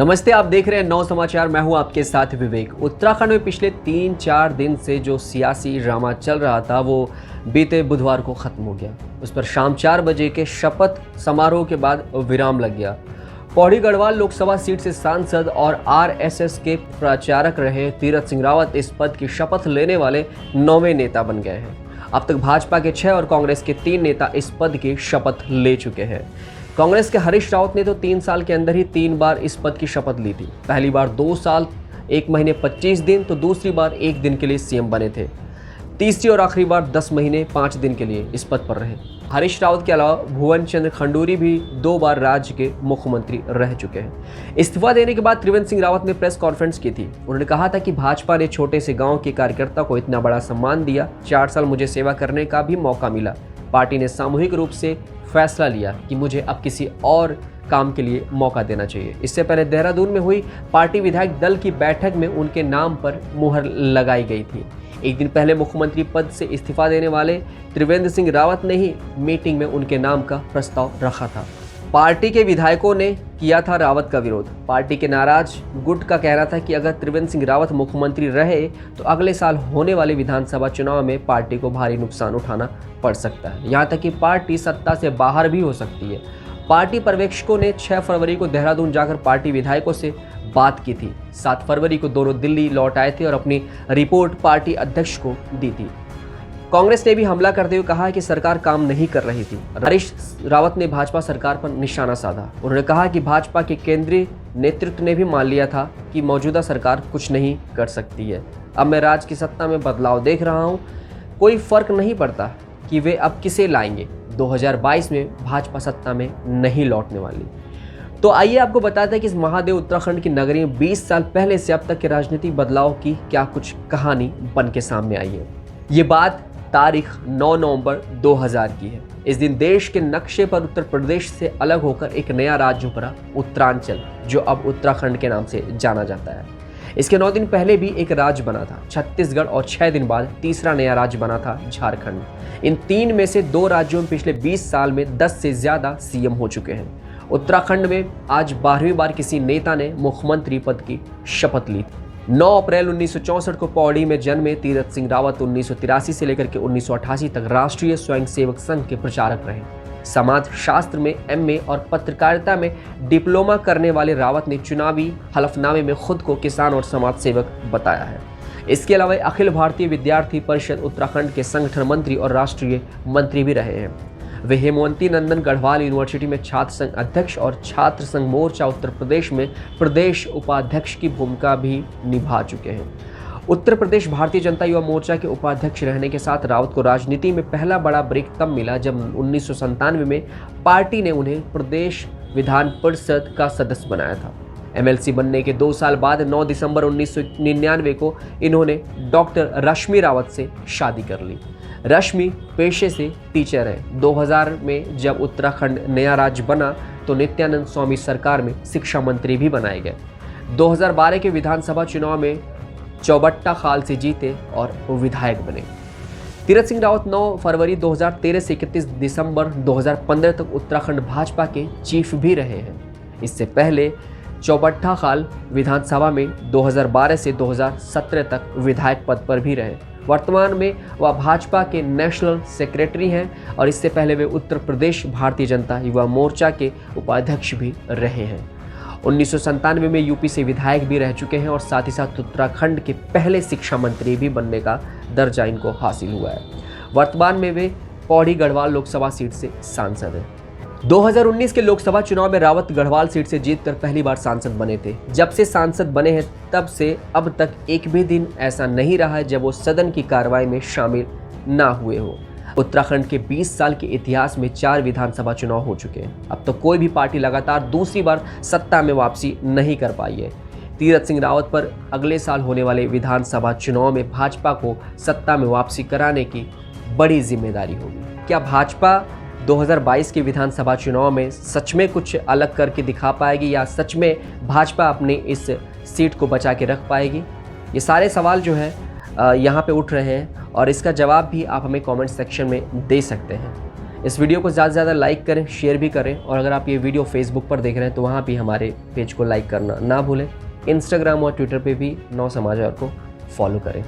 नमस्ते, आप देख रहे हैं नौ समाचार। मैं हूं आपके साथ विवेक। उत्तराखंड में पिछले 3-4 दिन से जो सियासी ड्रामा चल रहा था वो बीते बुधवार को खत्म हो गया। उस पर शाम 4 बजे के शपथ समारोह के बाद विराम लग गया। पौड़ी गढ़वाल लोकसभा सीट से सांसद और आरएसएस के प्रचारक रहे तीरथ सिंह रावत इस पद की शपथ लेने वाले 9वें नेता बन गए हैं। अब तक भाजपा के 6 और कांग्रेस के 3 नेता इस पद की शपथ ले चुके हैं। कांग्रेस के हरीश रावत ने तो 3 साल के अंदर ही 3 बार इस पद की शपथ ली थी। पहली बार 2 साल 1 महीने 25 दिन, तो दूसरी बार 1 दिन के लिए सीएम बने थे। तीसरी और आखिरी बार 10 महीने 5 दिन के लिए इस पद पर रहे। हरीश रावत के अलावा भुवन चंद्र खंडूरी भी 2 बार राज्य के मुख्यमंत्री रह चुके हैं। इस्तीफा देने के बाद त्रिवेंद्र सिंह रावत ने प्रेस कॉन्फ्रेंस की थी। उन्होंने कहा था कि भाजपा ने छोटे से गांव के कार्यकर्ता को इतना बड़ा सम्मान दिया। 4 साल मुझे सेवा करने का भी मौका मिला। पार्टी ने सामूहिक रूप से फैसला लिया कि मुझे अब किसी और काम के लिए मौका देना चाहिए। इससे पहले देहरादून में हुई पार्टी विधायक दल की बैठक में उनके नाम पर मुहर लगाई गई थी। एक दिन पहले मुख्यमंत्री पद से इस्तीफा देने वाले त्रिवेंद्र सिंह रावत ने ही मीटिंग में उनके नाम का प्रस्ताव रखा था। पार्टी के विधायकों ने किया था रावत का विरोध। पार्टी के नाराज गुट का कहना था कि अगर त्रिवेंद्र सिंह रावत मुख्यमंत्री रहे तो अगले साल होने वाले विधानसभा चुनाव में पार्टी को भारी नुकसान उठाना पड़ सकता है। यहाँ तक कि पार्टी सत्ता से बाहर भी हो सकती है। पार्टी पर्यवेक्षकों ने 6 फरवरी को देहरादून जाकर पार्टी विधायकों से बात की थी। 7 फरवरी को दोनों दिल्ली लौट आए थे और अपनी रिपोर्ट पार्टी अध्यक्ष को दी थी। कांग्रेस ने भी हमला करते हुए कहा कि सरकार काम नहीं कर रही थी। हरीश रावत ने भाजपा सरकार पर निशाना साधा। उन्होंने कहा कि भाजपा के केंद्रीय नेतृत्व ने भी मान लिया था कि मौजूदा सरकार कुछ नहीं कर सकती है। अब मैं राज्य की सत्ता में बदलाव देख रहा हूं। कोई फर्क नहीं पड़ता कि वे अब किसे लाएंगे। 2022 में भाजपा सत्ता में नहीं लौटने वाली। तो आइए आपको बताते हैं कि इस महादेव उत्तराखंड की नगरी में 20 साल पहले से अब तक के राजनीतिक बदलाव की क्या कुछ कहानी बन के सामने आई है। ये बात तारीख 9 नवंबर 2000 की है। इस दिन देश के नक्शे पर उत्तर प्रदेश से अलग होकर एक नया राज्य उभरा, उत्तरांचल, जो अब उत्तराखंड के नाम से जाना जाता है। इसके 9 दिन पहले भी एक राज्य बना था छत्तीसगढ़ और 6 दिन बाद तीसरा नया राज्य बना था झारखंड। इन 3 में से 2 राज्यों में पिछले 20 साल में 10 से ज्यादा सीएम हो चुके हैं। उत्तराखंड में आज 12वीं बार किसी नेता ने मुख्यमंत्री पद की शपथ ली। 9 अप्रैल 1964 को पौड़ी में जन्मे तीरथ सिंह रावत 1983 से लेकर के 1988 तक राष्ट्रीय स्वयंसेवक संघ के प्रचारक रहे। समाज शास्त्र में एमए और पत्रकारिता में डिप्लोमा करने वाले रावत ने चुनावी हलफनामे में खुद को किसान और समाज सेवक बताया है। इसके अलावा अखिल भारतीय विद्यार्थी परिषद उत्तराखंड के संगठन मंत्री और राष्ट्रीय मंत्री भी रहे हैं। वे हेमवती नंदन गढ़वाल यूनिवर्सिटी में छात्र संघ अध्यक्ष और छात्र संघ मोर्चा उत्तर प्रदेश में प्रदेश उपाध्यक्ष की भूमिका भी निभा चुके हैं। उत्तर प्रदेश भारतीय जनता युवा मोर्चा के उपाध्यक्ष रहने के साथ रावत को राजनीति में पहला बड़ा ब्रेक तब मिला जब 1997 में पार्टी ने उन्हें प्रदेश विधान परिषद का सदस्य बनाया था। एमएलसी बनने के 2 साल बाद 9 दिसंबर 1999 को इन्होंने डॉक्टर रश्मि रावत से शादी कर ली। रश्मि पेशे से टीचर है। 2000 में जब उत्तराखंड नया राज्य बना तो नित्यानंद स्वामी सरकार में शिक्षा मंत्री भी बनाए गए। 2012 के विधानसभा चुनाव में चौबट्टा खाल से जीते और विधायक बने। तीरथ सिंह रावत 9 फरवरी 2013 से 31 दिसंबर 2015 तक उत्तराखंड भाजपा के चीफ भी रहे हैं। इससे पहले चौबट्टा खाल विधानसभा में 2012 से 2017 तक विधायक पद पर भी रहे। वर्तमान में वह भाजपा के नेशनल सेक्रेटरी हैं और इससे पहले वे उत्तर प्रदेश भारतीय जनता युवा मोर्चा के उपाध्यक्ष भी रहे हैं। 1997 में यूपी से विधायक भी रह चुके हैं और साथ ही साथ उत्तराखंड के पहले शिक्षा मंत्री भी बनने का दर्जा इनको हासिल हुआ है। वर्तमान में वे पौड़ी गढ़वाल लोकसभा सीट से सांसद हैं। 2019 के लोकसभा चुनाव में रावत गढ़वाल सीट से जीतकर पहली बार सांसद बने थे। जब से सांसद बने हैं तब से अब तक एक भी दिन ऐसा नहीं रहा है जब वो सदन की कार्रवाई में शामिल ना हुए हो। उत्तराखंड के 20 साल के इतिहास में 4 विधानसभा चुनाव हो चुके हैं। अब तो कोई भी पार्टी लगातार दूसरी बार सत्ता में वापसी नहीं कर पाई है। तीरथ सिंह रावत पर अगले साल होने वाले विधानसभा चुनाव में भाजपा को सत्ता में वापसी कराने की बड़ी जिम्मेदारी होगी। क्या भाजपा 2022 के विधानसभा चुनाव में सच में कुछ अलग करके दिखा पाएगी या सच में भाजपा अपनी इस सीट को बचा के रख पाएगी? ये सारे सवाल जो है यहाँ पे उठ रहे हैं और इसका जवाब भी आप हमें कमेंट सेक्शन में दे सकते हैं। इस वीडियो को ज़्यादा से ज़्यादा लाइक करें, शेयर भी करें, और अगर आप ये वीडियो फेसबुक पर देख रहे हैं तो वहाँ भी हमारे पेज को लाइक करना ना भूलें। इंस्टाग्राम और ट्विटर पे भी नौ समाचार को फॉलो करें।